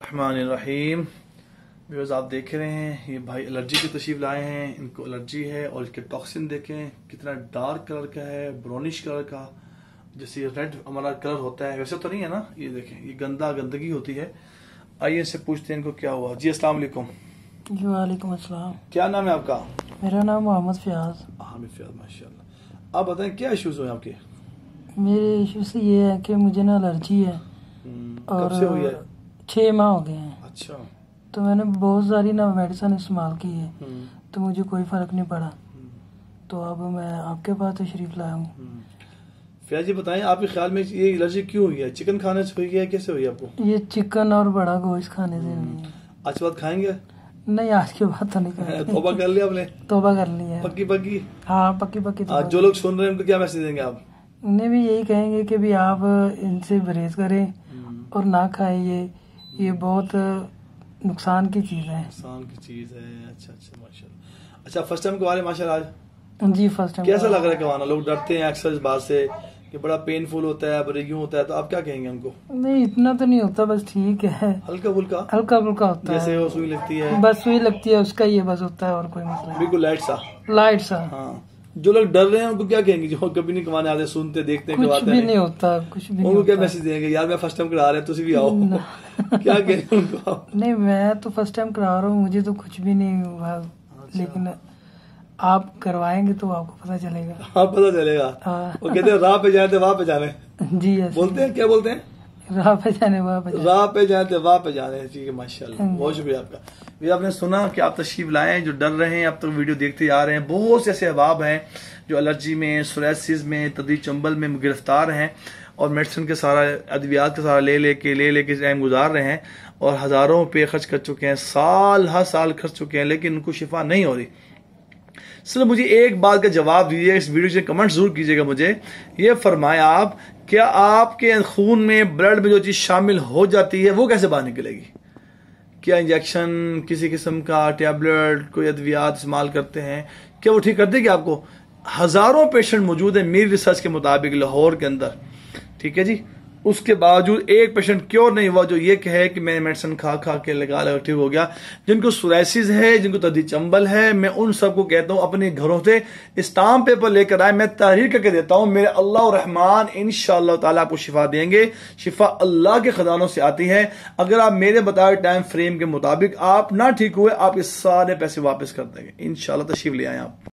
रहमानिर्रहीम। Viewers, आप देख रहे हैं ये भाई एलर्जी की तशरीफ लाए हैं। इनको एलर्जी है और इसके टॉक्सिन देखें कितना डार्क कलर का है, ब्राउनिश कलर का, जैसे रेड हमारा कलर होता है वैसे तो नहीं है ना। ये देखें, ये गंदगी होती है। आइए इनसे पूछते हैं इनको क्या हुआ। जी अस्सलाम वालेकुम। जी वालेकुम अस्सलाम। क्या नाम है आपका? मेरा नाम मोहम्मद फयाज। हामिद फयाज, माशाल्लाह। आप बताएं क्या इश्यूज हुए आपके? मेरे इशू से ये है कि मुझे ना एलर्जी है और कब से हुई है? 6 माह हो गए हैं। अच्छा। तो मैंने बहुत सारी ना मेडिसिन इस्तेमाल की है तो मुझे कोई फर्क नहीं पड़ा। तो अब मैं आपके पास तशरीफ लाया हूँ। फयाज जी बताएं, आपके ख्याल में ये एलर्जी क्यों हुई है? चिकन खाने से हुई है, कैसे हुई आपको? ये चिकन और बड़ा गोश्त खाने से हुई है। आज के बाद खाएंगे? नहीं, आज के बाद तो नहीं खाएंगे। तौबा कर लिया आपने? तौबा कर ली है। पक्की पक्की? हाँ, पक्की पक्की। आज जो लोग सुन रहे हैं उनको क्या मैसेज देंगे आप? उन्हें भी यही कहेंगे कि भी आप इनसे परहेज करें और ना खाएं। ये बहुत नुकसान की चीज है। नुकसान की चीज है। अच्छा अच्छा, माशाल्लाह। अच्छा, फर्स्ट टाइम कमा रहे माशाल्लाह आज? जी फर्स्ट टाइम। कैसा लग रहा है कमाना? लोग डरते हैं अक्सर इस बात से कि बड़ा पेनफुल होता है, बड़े यूं होता है, तो आप क्या कहेंगे उनको? नहीं, इतना तो नहीं होता, बस ठीक है। हल्का फुल्का? हल्का फुल्का होता है, जैसे वो सुई लगती है? बस सुई लगती है उसका ये बस होता है और कोई मसला नहीं। बिल्कुल लाइट सा? लाइट सा। हाँ। जो लोग डर रहे हैं उनको क्या कहेंगे, जो कभी नहीं कमाने आते, सुनते देखते हैं, कुछ भी नहीं होता, कुछ भी नहीं उनको क्या होता। मैसेज देंगे? यार मैं फर्स्ट टाइम करा रहे हैं, तुम भी आओ। क्या कहेंगे उनको आप? नहीं, मैं तो फर्स्ट टाइम करा रहा हूँ, मुझे तो कुछ भी नहीं हुआ। अच्छा। लेकिन आप करवाएंगे तो आपको पता चलेगा। हाँ, पता चलेगा। वो कहते हैं राह पे जाए थे वाह पे जाने। जी ऐसे बोलते हैं, क्या बोलते हैं? राह पे जाने वाह पे जाने। राह पे जाए थे वाह पे जाने। ठीक है, माशाल्लाह, बहुत शुक्रिया आपका। ये आपने सुना कि आप तशरीफ लाए हैं, जो डर रहे हैं, अब तक वीडियो देखते आ रहे हैं। बहुत से ऐसे अहबाब हैं जो एलर्जी में, सोरायसिस में, तदरी चंबल में गिरफ्तार हैं और मेडिसिन के सारा अद्वियात का सारा ले लेके टाइम गुजार रहे हैं और हजारों रुपये खर्च कर चुके हैं, हर साल खर्च चुके हैं, लेकिन उनको शिफा नहीं हो रही। सिर्फ मुझे एक बात का जवाब दीजिए, इस वीडियो से कमेंट जरूर कीजिएगा। मुझे ये फरमाएं आप, क्या आपके खून में, ब्लड में जो चीज शामिल हो जाती है वो कैसे बाहर निकलेगी? क्या इंजेक्शन, किसी किस्म का टैबलेट, कोई अद्वियात इस्तेमाल करते हैं, क्या वो ठीक कर देगी आपको? हजारों पेशेंट मौजूद है मेरी रिसर्च के मुताबिक लाहौर के अंदर, ठीक है जी, उसके बावजूद एक पेशेंट क्योर नहीं हुआ जो ये कहे कि मैं मेडिसिन खा के लगा ठीक हो गया। जिनको सोरायसिस है, जिनको तदरी चंबल है, मैं उन सबको कहता हूं अपने घरों से स्टाम्प पेपर लेकर आए, मैं तहरीर करके देता हूं। मेरे अल्लाह और रहमान इंशाअल्लाह ताला आपको शिफा देंगे। शिफा अल्लाह के खजानों से आती है। अगर आप मेरे बताए टाइम फ्रेम के मुताबिक आप ना ठीक हुए, आपके सारे पैसे वापस कर देंगे इंशाअल्लाह। तशरीफ ले आए आप।